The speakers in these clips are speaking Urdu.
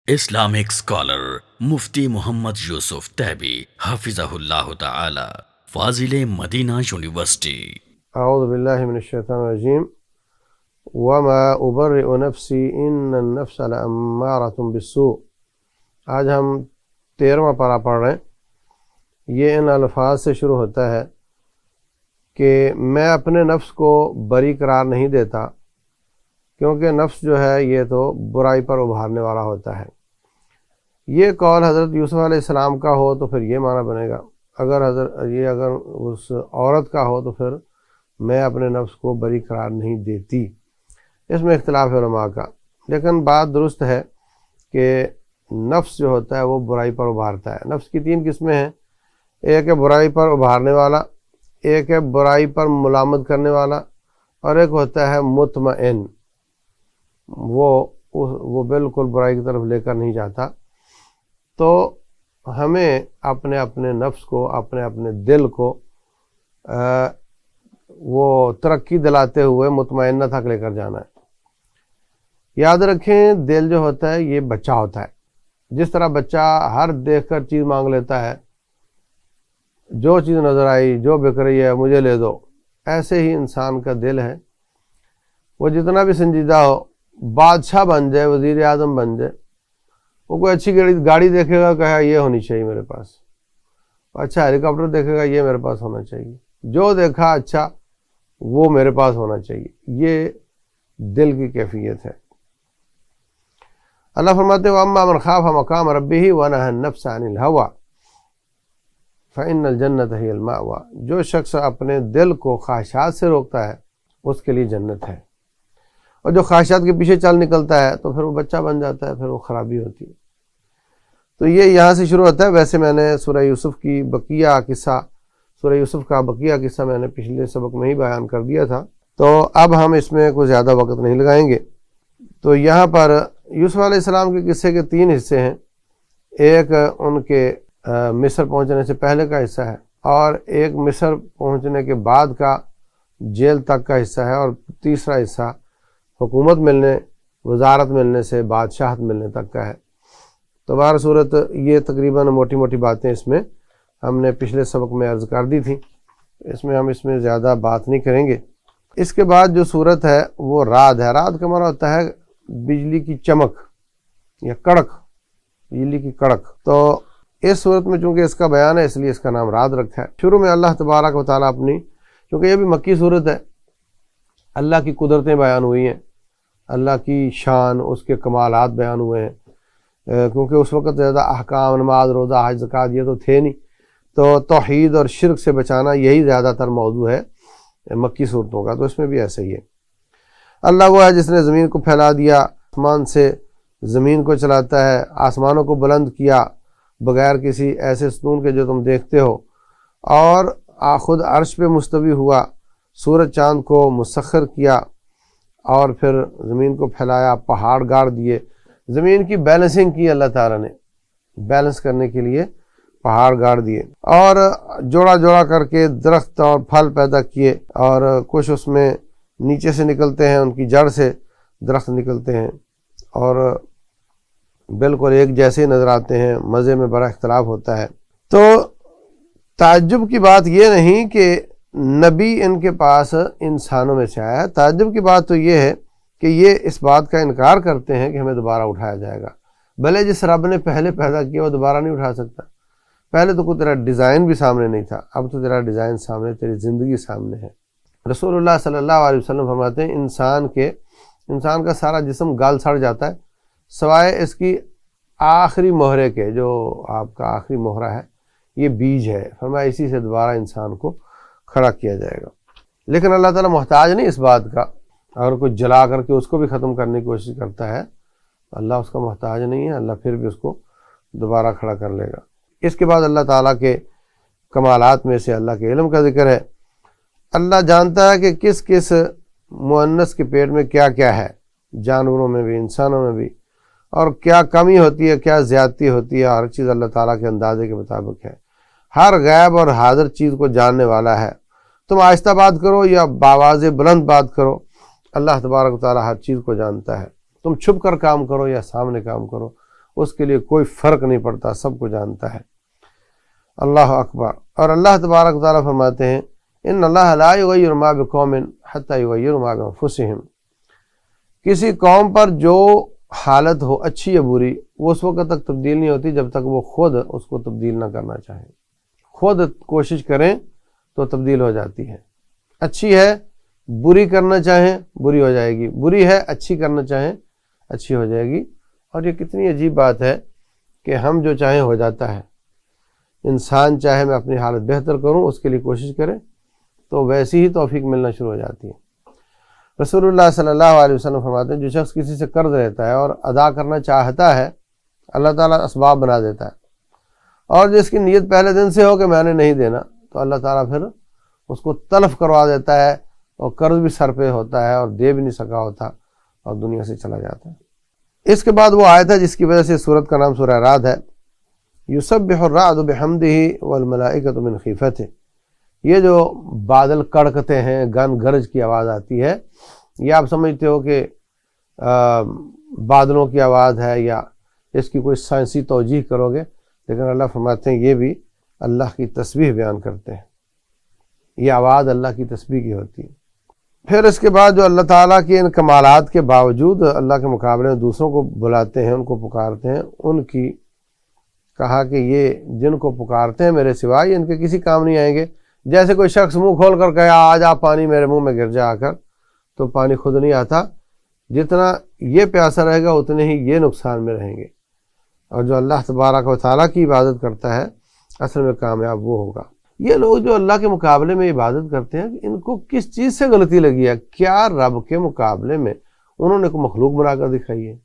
Islamic scholar Mufti Muhammad Yusuf Taibi Hafizahullah Ta'ala, Fazil Madina University. أعوذ بالله من الشيطان الرجيم وما أبرئ نفسي إن النفس لأمارة بالسوء۔ آج ہم 13واں پارہ پڑھ رہے ہیں۔ یہ ان الفاظ سے شروع ہوتا ہے کہ میں اپنے نفس کو بری قرار نہیں دیتا، کیونکہ نفس جو ہے یہ تو برائی پر ابھارنے والا ہوتا ہے۔ یہ قول حضرت یوسف علیہ السلام کا ہو تو پھر یہ معنی بنے گا، اگر اس عورت کا ہو تو پھر میں اپنے نفس کو بری قرار نہیں دیتی۔ اس میں اختلاف ہے علماء کا، لیکن بات درست ہے کہ نفس جو ہوتا ہے وہ برائی پر ابھارتا ہے۔ نفس کی 3 قسمیں ہیں، ایک ہے برائی پر ابھارنے والا، ایک ہے برائی پر ملامت کرنے والا، اور ایک ہوتا ہے مطمئن، وہ بالکل برائی کی طرف لے کر نہیں جاتا۔ تو ہمیں اپنے نفس کو، اپنے دل کو وہ ترقی دلاتے ہوئے مطمئنہ تک لے کر جانا ہے۔ یاد رکھیں، دل جو ہوتا ہے یہ بچہ ہوتا ہے۔ جس طرح بچہ ہر دیکھ کر چیز مانگ لیتا ہے، جو چیز نظر آئی، جو بک رہی ہے مجھے لے دو، ایسے ہی انسان کا دل ہے۔ وہ جتنا بھی سنجیدہ ہو، بادشاہ بن جائے، وزیر اعظم بن جائے، وہ کوئی اچھی گاڑی دیکھے گا، کہے یہ ہونی چاہیے میرے پاس، اچھا ہیلی کاپٹر دیکھے گا، یہ میرے پاس ہونا چاہیے، جو دیکھا اچھا وہ میرے پاس ہونا چاہیے۔ یہ دل کی کیفیت ہے۔ اللہ فرماتے ہیں وَأَمَّا مَنْ خَافَ مَقَامَ رَبِّهِ وَنَهَى النَّفْسَ عَنِ الْهَوَىٰ فَإِنَّ الْجَنَّةَ هِيَ الْمَأْوَىٰ۔ جو شخص اپنے دل کو خواہشات سے روکتا ہے اس کے لیے جنت ہے، اور جو خواہشات کے پیچھے چل نکلتا ہے تو پھر وہ بچہ بن جاتا ہے، پھر وہ خرابی ہوتی ہے۔ تو یہ یہاں سے شروع ہوتا ہے۔ ویسے میں نے سورہ یوسف کی بقیہ قصہ، سورہ یوسف کا بقیہ قصہ میں نے پچھلے سبق میں ہی بیان کر دیا تھا، تو اب ہم اس میں کوئی زیادہ وقت نہیں لگائیں گے۔ تو یہاں پر یوسف علیہ السلام کے قصے کے 3 حصے ہیں۔ ایک ان کے مصر پہنچنے سے پہلے کا حصہ ہے، اور ایک مصر پہنچنے کے بعد کا جیل تک کا حصہ ہے، اور تیسرا حصہ حکومت ملنے، وزارت ملنے سے بادشاہت ملنے تک کا ہے۔ تو بہر صورت یہ تقریباً موٹی موٹی باتیں اس میں ہم نے پچھلے سبق میں عرض کر دی تھی، ہم اس میں زیادہ بات نہیں کریں گے۔ اس کے بعد جو صورت ہے وہ رعد ہے۔ رعد کا معنی ہوتا ہے بجلی کی چمک یا کڑک، بجلی کی کڑک۔ تو اس صورت میں چونکہ اس کا بیان ہے، اس لیے اس کا نام رعد رکھا ہے۔ شروع میں اللہ تبارک و تعالیٰ اپنی، چونکہ یہ بھی مکی صورت ہے، اللہ کی قدرتیں بیان ہوئی ہیں، اللہ کی شان، اس کے کمالات بیان ہوئے ہیں، کیونکہ اس وقت زیادہ احکام، نماز، روزہ، حج، زکوٰۃ یہ تو تھے نہیں، تو توحید اور شرک سے بچانا یہی زیادہ تر موضوع ہے مکی صورتوں کا۔ تو اس میں بھی ایسا ہی ہے۔ اللہ وہ ہے جس نے زمین کو پھیلا دیا، آسمان سے زمین کو چلاتا ہے، آسمانوں کو بلند کیا بغیر کسی ایسے ستون کے جو تم دیکھتے ہو، اور خود عرش پہ مستوی ہوا، سورج چاند کو مسخر کیا، اور پھر زمین کو پھیلایا، پہاڑ گاڑ دیے، زمین کی بیلنسنگ کی اللہ تعالیٰ نے، بیلنس کرنے کے لیے پہاڑ گاڑ دیے، اور جوڑا جوڑا کر کے درخت اور پھل پیدا کیے، اور کچھ اس میں نیچے سے نکلتے ہیں، ان کی جڑ سے درخت نکلتے ہیں، اور بالکل ایک جیسے نظر آتے ہیں، مزے میں بڑا اختلاف ہوتا ہے۔ تو تعجب کی بات یہ نہیں کہ نبی ان کے پاس انسانوں میں سے آیا، تعجب کی بات تو یہ ہے کہ یہ اس بات کا انکار کرتے ہیں کہ ہمیں دوبارہ اٹھایا جائے گا، بھلے جس رب نے پہلے پیدا کیا وہ دوبارہ نہیں اٹھا سکتا۔ پہلے تو کوئی تیرا ڈیزائن بھی سامنے نہیں تھا، اب تو تیرا ڈیزائن سامنے، تیری زندگی سامنے ہے۔ رسول اللہ صلی اللہ علیہ وسلم فرماتے ہیں انسان کا سارا جسم گال سڑ جاتا ہے سوائے اس کی آخری مہرے کے، جو آپ کا آخری مہرہ ہے، یہ بیج ہے، فرمایا اسی سے دوبارہ انسان کو کھڑا کیا جائے گا۔ لیکن اللہ تعالیٰ محتاج نہیں اس بات کا، اگر کوئی جلا کر کے اس کو بھی ختم کرنے کی کوشش کرتا ہے، اللہ اس کا محتاج نہیں ہے، اللہ پھر بھی اس کو دوبارہ کھڑا کر لے گا۔ اس کے بعد اللہ تعالیٰ کے کمالات میں سے اللہ کے علم کا ذکر ہے۔ اللہ جانتا ہے کہ کس کس مؤنث کے پیٹ میں کیا کیا ہے، جانوروں میں بھی، انسانوں میں بھی، اور کیا کمی ہوتی ہے، کیا زیادتی ہوتی ہے، ہر چیز اللہ تعالیٰ کے اندازے کے مطابق ہے۔ ہر غیب اور حاضر چیز کو جاننے والا ہے۔ تم آہستہ بات کرو یا باواز بلند بات کرو، اللہ تبارک و تعالیٰ ہر چیز کو جانتا ہے۔ تم چھپ کر کام کرو یا سامنے کام کرو، اس کے لیے کوئی فرق نہیں پڑتا، سب کو جانتا ہے۔ اللہ اکبر۔ اور اللہ تبارک و تعالیٰ فرماتے ہیں ان اللہ لا یغیر ما بقوم حتی یغیروا ما بانفسہم، کسی قوم پر جو حالت ہو اچھی یا بری وہ اس وقت تک تبدیل نہیں ہوتی جب تک وہ خود اس کو تبدیل نہ کرنا چاہیں۔ خود کوشش کریں تو تبدیل ہو جاتی ہے۔ اچھی ہے بری کرنا چاہیں بری ہو جائے گی، بری ہے اچھی کرنا چاہیں اچھی ہو جائے گی۔ اور یہ کتنی عجیب بات ہے کہ ہم جو چاہیں ہو جاتا ہے۔ انسان چاہے میں اپنی حالت بہتر کروں، اس کے لیے کوشش کرے تو ویسی ہی توفیق ملنا شروع ہو جاتی ہے۔ رسول اللہ صلی اللہ علیہ وسلم فرماتے ہیں جو شخص کسی سے قرض لیتا ہے اور ادا کرنا چاہتا ہے اللہ تعالیٰ اسباب بنا دیتا ہے، اور جس کی نیت پہلے دن سے ہو کہ میں نے نہیں دینا تو اللہ تعالیٰ پھر اس کو تلف کروا دیتا ہے، اور قرض بھی سر پہ ہوتا ہے اور دے بھی نہیں سکا ہوتا اور دنیا سے چلا جاتا ہے۔ اس کے بعد وہ آیت ہے جس کی وجہ سے سورت کا نام سورہ رعد ہے، یسبح الرعد بحمدہ والملائکۃ من خیفتہ۔ یہ جو بادل کڑکتے ہیں، گن گرج کی آواز آتی ہے، یہ آپ سمجھتے ہو کہ بادلوں کی آواز ہے یا اس کی کوئی سائنسی توجیہ کرو گے، لیکن اللہ فرماتے ہیں یہ بھی اللہ کی تسبیح بیان کرتے ہیں، یہ آواز اللہ کی تسبیح کی ہوتی ہے۔ پھر اس کے بعد جو اللہ تعالیٰ کے ان کمالات کے باوجود اللہ کے مقابلے میں دوسروں کو بلاتے ہیں، ان کو پکارتے ہیں، ان کی کہا کہ یہ جن کو پکارتے ہیں میرے سوائے یہ ان کے کسی کام نہیں آئیں گے۔ جیسے کوئی شخص منہ کھول کر کہے آج آپ پانی میرے منہ میں گر جا آ کر، تو پانی خود نہیں آتا، جتنا یہ پیاسا رہے گا اتنے ہی یہ نقصان میں رہیں گے۔ اور جو اللہ تبارک و تعالیٰ کی عبادت کرتا ہے اصل میں کامیاب وہ ہوگا۔ یہ لوگ جو اللہ کے مقابلے میں عبادت کرتے ہیں ان کو کس چیز سے غلطی لگی ہے؟ کیا رب کے مقابلے میں انہوں نے کوئی مخلوق بنا کر دکھائی ہے؟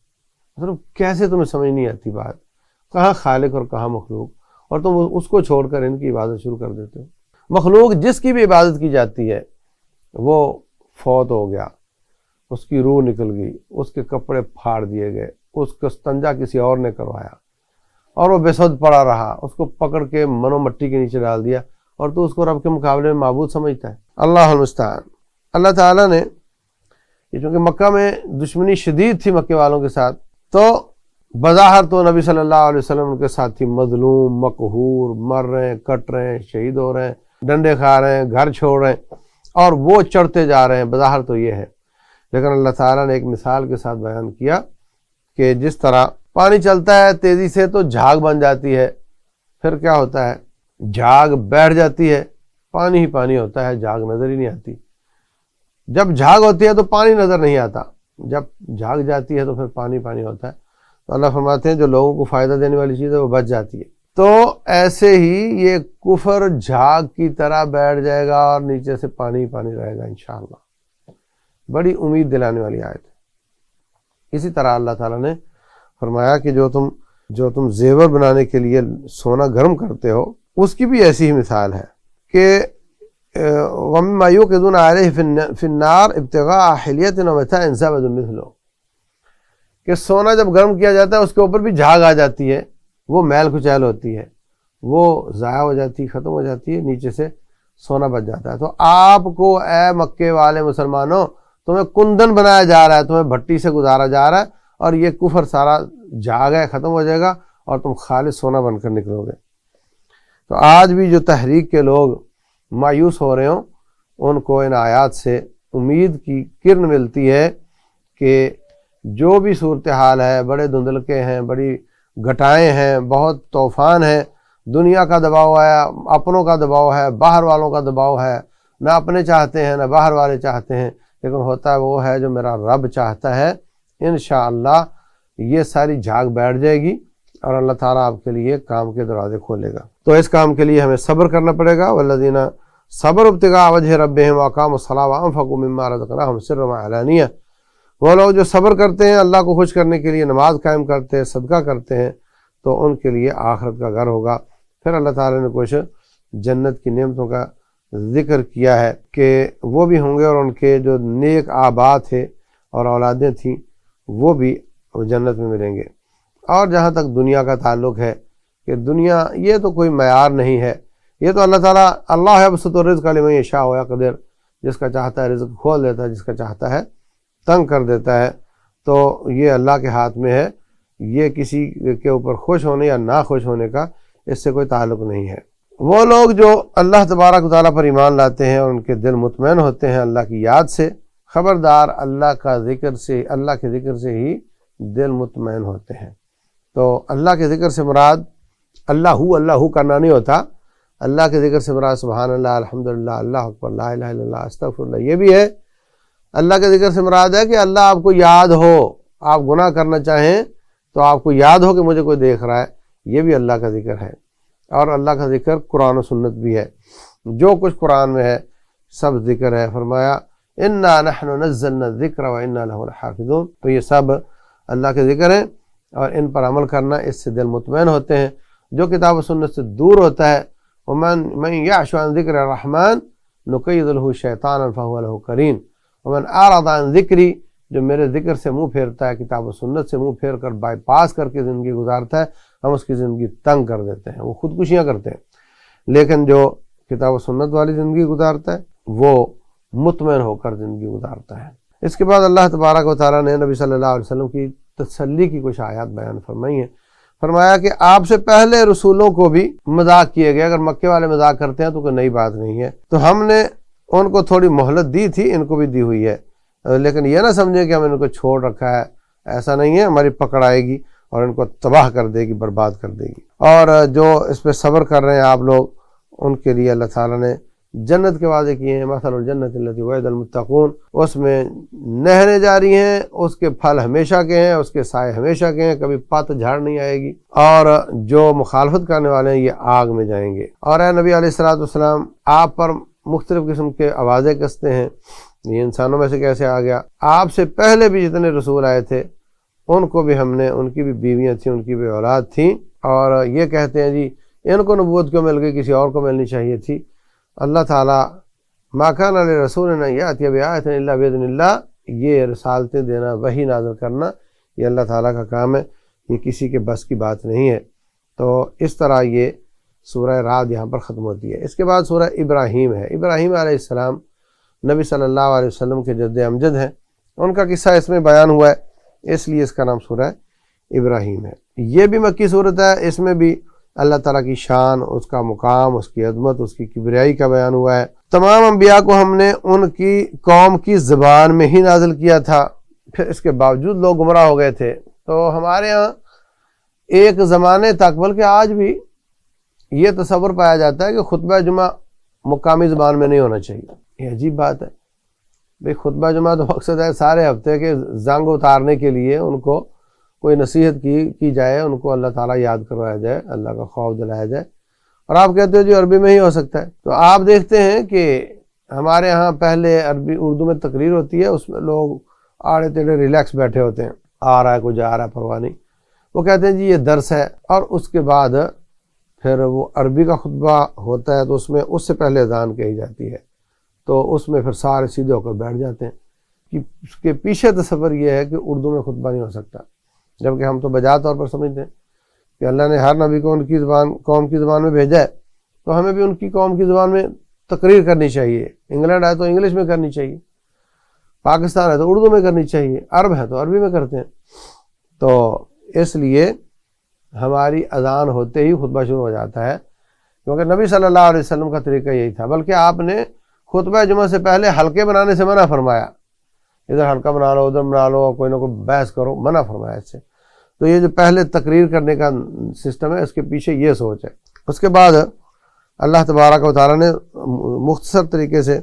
مطلب کیسے تمہیں سمجھ نہیں آتی بات؟ کہاں خالق اور کہاں مخلوق، اور تم اس کو چھوڑ کر ان کی عبادت شروع کر دیتے ہو۔ مخلوق جس کی بھی عبادت کی جاتی ہے وہ فوت ہو گیا، اس کی روح نکل گئی، اس کے کپڑے پھاڑ دیے گئے، اس کا استنجا کسی اور نے کروایا اور وہ بے سود پڑا رہا، اس کو پکڑ کے منو مٹی کے نیچے ڈال دیا، اور تو اس کو رب کے مقابلے میں معبود سمجھتا ہے۔ اللہ المستعان۔ اللہ تعالیٰ نے یہ چونکہ مکہ میں دشمنی شدید تھی مکے والوں کے ساتھ، تو بظاہر تو نبی صلی اللہ علیہ وسلم ان کے ساتھی مظلوم، مقہور، مر رہے ہیں، کٹ رہے ہیں، شہید ہو رہے ہیں، ڈنڈے کھا رہے ہیں، گھر چھوڑ رہے ہیں، اور وہ چڑھتے جا رہے ہیں، بظاہر تو یہ ہے۔ لیکن اللہ تعالیٰ نے ایک مثال کے ساتھ بیان کیا کہ جس طرح پانی چلتا ہے تیزی سے تو جھاگ بن جاتی ہے، پھر کیا ہوتا ہے؟ جھاگ بیٹھ جاتی ہے، پانی ہی پانی ہوتا ہے، جھاگ نظر ہی نہیں آتی۔ جب جھاگ ہوتی ہے تو پانی نظر نہیں آتا، جب جھاگ جاتی ہے تو پھر پانی پانی ہوتا ہے۔ تو اللہ فرماتے ہیں جو لوگوں کو فائدہ دینے والی چیز ہے وہ بچ جاتی ہے۔ تو ایسے ہی یہ کفر جھاگ کی طرح بیٹھ جائے گا اور نیچے سے پانی پانی رہے گا انشاءاللہ۔ بڑی امید دلانے والی آیت ہے۔ اسی طرح اللہ تعالیٰ نے فرمایا کہ جو تم زیور بنانے کے لیے سونا گرم کرتے ہو اس کی بھی ایسی ہی مثال ہے کہ وَمِمَّا يُوقِدُونَ عَلَيْهِ فِي النَّارِ ابْتِغَاءَ حِلْيَةٍ وَمَتَاعٍ زَبَدٌ مِثْلُهُ، کہ سونا جب گرم کیا جاتا ہے اس کے اوپر بھی جھاگ آ جاتی ہے، وہ میل کچیل ہوتی ہے، وہ ضائع ہو جاتی ہے، ختم ہو جاتی ہے، نیچے سے سونا بچ جاتا ہے۔ تو آپ کو اے مکے والے مسلمانوں تمہیں کندن بنایا جا رہا ہے، تمہیں بھٹی سے گزارا جا رہا ہے، اور یہ کفر سارا جھاگ ہے، ختم ہو جائے گا اور تم خالص سونا بن کر نکلو گے۔ تو آج بھی جو تحریک کے لوگ مایوس ہو رہے ہوں ان کو ان آیات سے امید کی کرن ملتی ہے کہ جو بھی صورتحال ہے، بڑے دھندلکے ہیں، بڑی گھٹائیں ہیں، بہت طوفان ہیں، دنیا کا دباؤ ہے، اپنوں کا دباؤ ہے، باہر والوں کا دباؤ ہے، نہ اپنے چاہتے ہیں نہ باہر والے چاہتے ہیں، لیکن ہوتا ہے وہ ہے جو میرا رب چاہتا ہے۔ انشاءاللہ یہ ساری جھاگ بیٹھ جائے گی اور اللہ تعالیٰ آپ کے لیے کام کے دروازے کھولے گا۔ تو اس کام کے لیے ہمیں صبر کرنا پڑے گا۔ والذین صبروا ابتغاء وجہ ربہم واقاموا الصلاۃ وانفقوا مما رزقناہم سرا وعلانیہ، وہ لوگ جو صبر کرتے ہیں اللہ کو خوش کرنے کے لیے، نماز قائم کرتے ہیں، صدقہ کرتے ہیں، تو ان کے لیے آخرت کا گھر ہوگا۔ پھر اللہ تعالیٰ نے کچھ جنت کی نعمتوں کا ذکر کیا ہے کہ وہ بھی ہوں گے، اور ان کے جو نیک آباء تھے اور اولادیں تھیں وہ بھی جنت میں ملیں گے۔ اور جہاں تک دنیا کا تعلق ہے کہ دنیا یہ تو کوئی معیار نہیں ہے، یہ تو اللہ تعالیٰ اللہ یبسط الرزق لمن یشاء ویقدر، جس کا چاہتا ہے رزق کھول دیتا ہے، جس کا چاہتا ہے تنگ کر دیتا ہے، تو یہ اللہ کے ہاتھ میں ہے۔ یہ کسی کے اوپر خوش ہونے یا نہ خوش ہونے کا اس سے کوئی تعلق نہیں ہے۔ وہ لوگ جو اللہ تبارک و تعالیٰ پر ایمان لاتے ہیں اور ان کے دل مطمئن ہوتے ہیں اللہ کی یاد سے، خبردار اللہ کے ذکر سے ہی دل مطمئن ہوتے ہیں۔ تو اللہ کے ذکر سے مراد اللہ کرنا نہیں ہوتا، اللہ کے ذکر سے مراد سبحان اللہ، الحمدللہ، اللہ اکبر، لا الہ الا اللہ، استغفر اللہ، یہ بھی ہے۔ اللہ کے ذکر سے مراد ہے کہ اللہ آپ کو یاد ہو، آپ گناہ کرنا چاہیں تو آپ کو یاد ہو کہ مجھے کوئی دیکھ رہا ہے، یہ بھی اللہ کا ذکر ہے۔ اور اللہ کا ذکر قرآن و سنت بھی ہے، جو کچھ قرآن میں ہے سب ذکر ہے۔ فرمایا انا نحن نزلنا الذکر وانا لہ لحافظون، تو یہ سب اللہ کے ذکر ہیں اور ان پر عمل کرنا اس سے دل مطمئن ہوتے ہیں۔ جو کتاب و سنت سے دور ہوتا ہے، ومن یعش عن ذکر الرحمن نقید لہ شیطانا فہو لہ قرین، ومن اعرض عن ذکری، جو میرے ذکر سے منہ پھیرتا ہے، کتاب و سنت سے منہ پھیر کر بائی پاس کر کے زندگی گزارتا ہے، ہم اس کی زندگی تنگ کر دیتے ہیں، وہ خودکشیاں کرتے ہیں۔ لیکن جو کتاب و سنت والی زندگی گزارتا ہے وہ مطمئن ہو کر زندگی گزارتا ہے۔ اس کے بعد اللہ تبارک و تعالیٰ نے نبی صلی اللہ علیہ وسلم کی تسلی کی کچھ آیات بیان فرمائی ہیں۔ فرمایا کہ آپ سے پہلے رسولوں کو بھی مذاق کیے گئے، اگر مکے والے مذاق کرتے ہیں تو کوئی نئی بات نہیں ہے، تو ہم نے ان کو تھوڑی مہلت دی تھی، ان کو بھی دی ہوئی ہے، لیکن یہ نہ سمجھیں کہ ہم ان کو چھوڑ رکھا ہے، ایسا نہیں ہے، ہماری پکڑ آئے گی اور ان کو تباہ کر دے گی، برباد کر دے گی۔ اور جو اس پہ صبر کر رہے ہیں آپ لوگ، ان کے لیے اللہ تعالیٰ نے جنت کے وعدے کیے ہیں، مثل الجنت التی وعد المتقون، اس میں نہریں جاری ہیں، اس کے پھل ہمیشہ کے ہیں، اس کے سائے ہمیشہ کے ہیں، کبھی پت جھاڑ نہیں آئے گی، اور جو مخالفت کرنے والے ہیں یہ آگ میں جائیں گے۔ اور اے نبی علیہ السلام، آپ پر مختلف قسم کے آوازیں کستے ہیں، یہ انسانوں میں سے کیسے آ گیا؟ آپ سے پہلے بھی جتنے رسول آئے تھے ان کو بھی ہم نے، ان کی بھی بیویاں تھیں، ان کی بھی اولاد تھیں، اور یہ کہتے ہیں جی ان کو نبوت کیوں مل گئی، کسی اور کو ملنی چاہیے تھی۔ اللہ تعالیٰ ما کان لرسول ان یأتی بآیۃ الا بإذن اللہ، یہ رسالتیں دینا، وحی نازل کرنا، یہ اللہ تعالیٰ کا کام ہے، یہ کسی کے بس کی بات نہیں ہے۔ تو اس طرح یہ سورہ رعد یہاں پر ختم ہوتی ہے۔ اس کے بعد سورہ ابراہیم ہے۔ ابراہیم علیہ السلام نبی صلی اللہ علیہ وسلم کے جد امجد ہیں، ان کا قصہ اس میں بیان ہوا ہے، اس لیے اس کا نام سورہ ابراہیم ہے۔ یہ بھی مکی صورت ہے، اس میں بھی اللہ تعالیٰ کی شان، اس کا مقام، اس کی عظمت، اس کی کبریائی کا بیان ہوا ہے۔ تمام انبیاء کو ہم نے ان کی قوم کی زبان میں ہی نازل کیا تھا، پھر اس کے باوجود لوگ گمراہ ہو گئے تھے۔ تو ہمارے ہاں ایک زمانے تک، بلکہ آج بھی یہ تصور پایا جاتا ہے کہ خطبہ جمعہ مقامی زبان میں نہیں ہونا چاہیے۔ یہ عجیب بات ہے بھئی، خطبہ جمعہ تو مقصد ہے سارے ہفتے کے زنگ اتارنے کے لیے، ان کو کوئی نصیحت کی جائے، ان کو اللہ تعالیٰ یاد کروایا جائے، اللہ کا خوف دلایا جائے، اور آپ کہتے ہو جو عربی میں ہی ہو سکتا ہے۔ تو آپ دیکھتے ہیں کہ ہمارے ہاں پہلے اردو میں تقریر ہوتی ہے، اس میں لوگ آڑے ٹیڑھے ریلیکس بیٹھے ہوتے ہیں، آ رہا ہے کوئی جا رہا ہے پرواہ نہیں، وہ کہتے ہیں جی یہ درس ہے، اور اس کے بعد پھر وہ عربی کا خطبہ ہوتا ہے تو اس میں اس سے پہلے اذان کہی جاتی ہے، تو اس میں پھر سارے سیدھے ہو کر بیٹھ جاتے ہیں کہ اس کے پیچھے تصور یہ ہے کہ اردو میں خطبہ نہیں ہو سکتا، جبکہ ہم تو بجا طور پر سمجھتے ہیں کہ اللہ نے ہر نبی کو ان کی زبان، قوم کی زبان میں بھیجا ہے، تو ہمیں بھی ان کی قوم کی زبان میں تقریر کرنی چاہیے۔ انگلینڈ ہے تو انگلش میں کرنی چاہیے، پاکستان ہے تو اردو میں کرنی چاہیے، عرب ہے تو عربی میں کرتے ہیں۔ تو اس لیے ہماری اذان ہوتے ہی خطبہ شروع ہو جاتا ہے، کیونکہ نبی صلی اللہ علیہ وسلم کا طریقہ یہی تھا۔ بلکہ آپ نے خطبہ جمعہ سے پہلے حلقے بنانے سے منع فرمایا، ادھر حلقہ بنا لو، ادھر بنا لو، کوئی نہ کوئی بحث کرو، منع فرمایا اس سے۔ تو یہ جو پہلے تقریر کرنے کا سسٹم ہے، اس کے پیچھے یہ سوچ ہے۔ اس کے بعد اللہ تبارک و تعالیٰ نے مختصر طریقے سے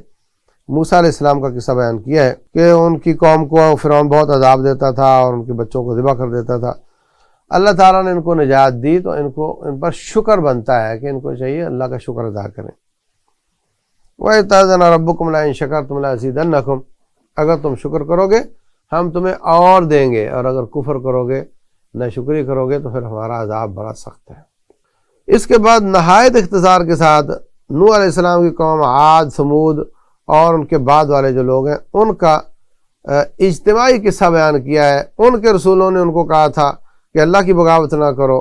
موسیٰ علیہ السلام کا قصہ بیان کیا ہے کہ ان کی قوم کو فرعون بہت عذاب دیتا تھا اور ان کے بچوں کو ذبح کر دیتا تھا۔ اللہ تعالیٰ نے ان کو نجات دی، تو ان پر شکر بنتا ہے کہ ان کو چاہیے اللہ کا شکر ادا کریں۔ وَإِذْ تَأْذَنَ رَبُّكُمْ لَئِن شَكَرْتُمْ لَأَزِيدَنَّكُمْ، اگر تم شکر کرو گے ہم تمہیں اور دیں گے، اور اگر کفر کرو گے، ناشکری کرو گے، تو پھر ہمارا عذاب بڑا سخت ہے۔ اس کے بعد نہایت اختصار کے ساتھ نوح علیہ السلام کی قوم، عاد، ثمود اور ان کے بعد والے جو لوگ ہیں، ان کا اجتماعی قصہ بیان کیا ہے۔ ان کے رسولوں نے ان کو کہا تھا کہ اللہ کی بغاوت نہ کرو،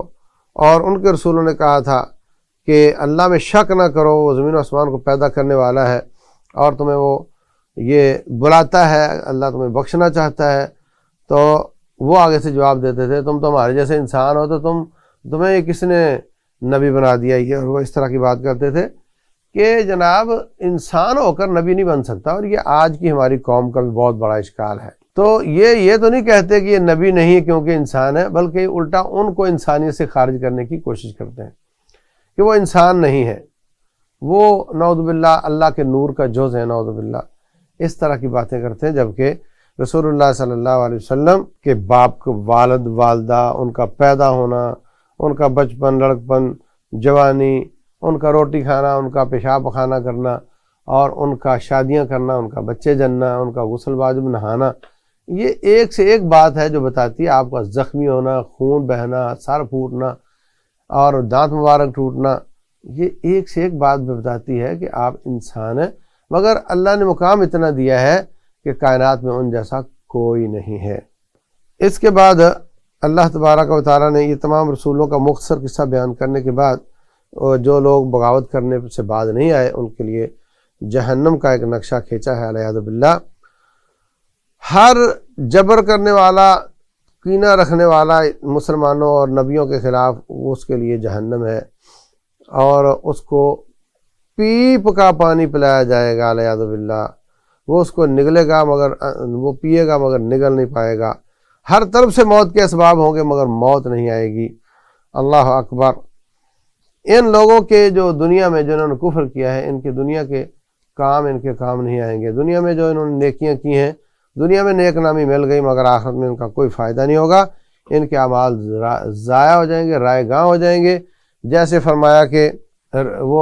اور ان کے رسولوں نے کہا تھا کہ اللہ میں شک نہ کرو، وہ زمین و آسمان کو پیدا کرنے والا ہے اور تمہیں وہ یہ بلاتا ہے، اللہ تمہیں بخشنا چاہتا ہے۔ تو وہ آگے سے جواب دیتے تھے تم تو ہمارے جیسے انسان ہو تو تمہیں یہ کس نے نبی بنا دیا یہ، اور وہ اس طرح کی بات کرتے تھے کہ جناب انسان ہو کر نبی نہیں بن سکتا، اور یہ آج کی ہماری قوم کا بھی بہت بڑا اشکال ہے۔ تو یہ تو نہیں کہتے کہ یہ نبی نہیں ہے کیونکہ انسان ہے، بلکہ الٹا ان کو انسانیت سے خارج کرنے کی کوشش کرتے ہیں کہ وہ انسان نہیں ہے، وہ نعوذ باللہ اللہ کے نور کا جز ہے، نعوذ باللہ، اس طرح کی باتیں کرتے ہیں۔ جبکہ رسول اللہ صلی اللہ علیہ وسلم کے باپ کو والد والدہ، ان کا پیدا ہونا، ان کا بچپن، لڑکپن، جوانی، ان کا روٹی کھانا، ان کا پیشاب پخانہ کرنا، اور ان کا شادیاں کرنا، ان کا بچے جننا، ان کا غسل واجب نہانا، یہ ایک سے ایک بات ہے جو بتاتی ہے آپ کا زخمی ہونا، خون بہنا، سر پھوٹنا اور دانت مبارک ٹوٹنا، یہ ایک سے ایک بات بتاتی ہے کہ آپ انسان ہیں، مگر اللہ نے مقام اتنا دیا ہے کہ کائنات میں ان جیسا کوئی نہیں ہے۔ اس کے بعد اللہ تبارک و تعالیٰ نے یہ تمام رسولوں کا مختصر قصہ بیان کرنے کے بعد جو لوگ بغاوت کرنے سے بعد نہیں آئے ان کے لیے جہنم کا ایک نقشہ کھینچا ہے، علیہ باللہ۔ ہر جبر کرنے والا، کینہ رکھنے والا مسلمانوں اور نبیوں کے خلاف، اس کے لیے جہنم ہے، اور اس کو پیپ کا پانی پلایا جائے گا، علیہ باللہ۔ وہ اس کو نگلے گا مگر وہ پیے گا مگر نگل نہیں پائے گا، ہر طرف سے موت کے اسباب ہوں گے مگر موت نہیں آئے گی۔ اللہ اکبر۔ ان لوگوں کے جو دنیا میں جنہوں نے کفر کیا ہے، ان کے دنیا کے کام ان کے کام نہیں آئیں گے۔ دنیا میں جو انہوں نے نیکیاں کی ہیں، دنیا میں نیک نامی مل گئی مگر آخرت میں ان کا کوئی فائدہ نہیں ہوگا، ان کے اعمال ضائع ہو جائیں گے، رائے گاں ہو جائیں گے۔ جیسے فرمایا کہ وہ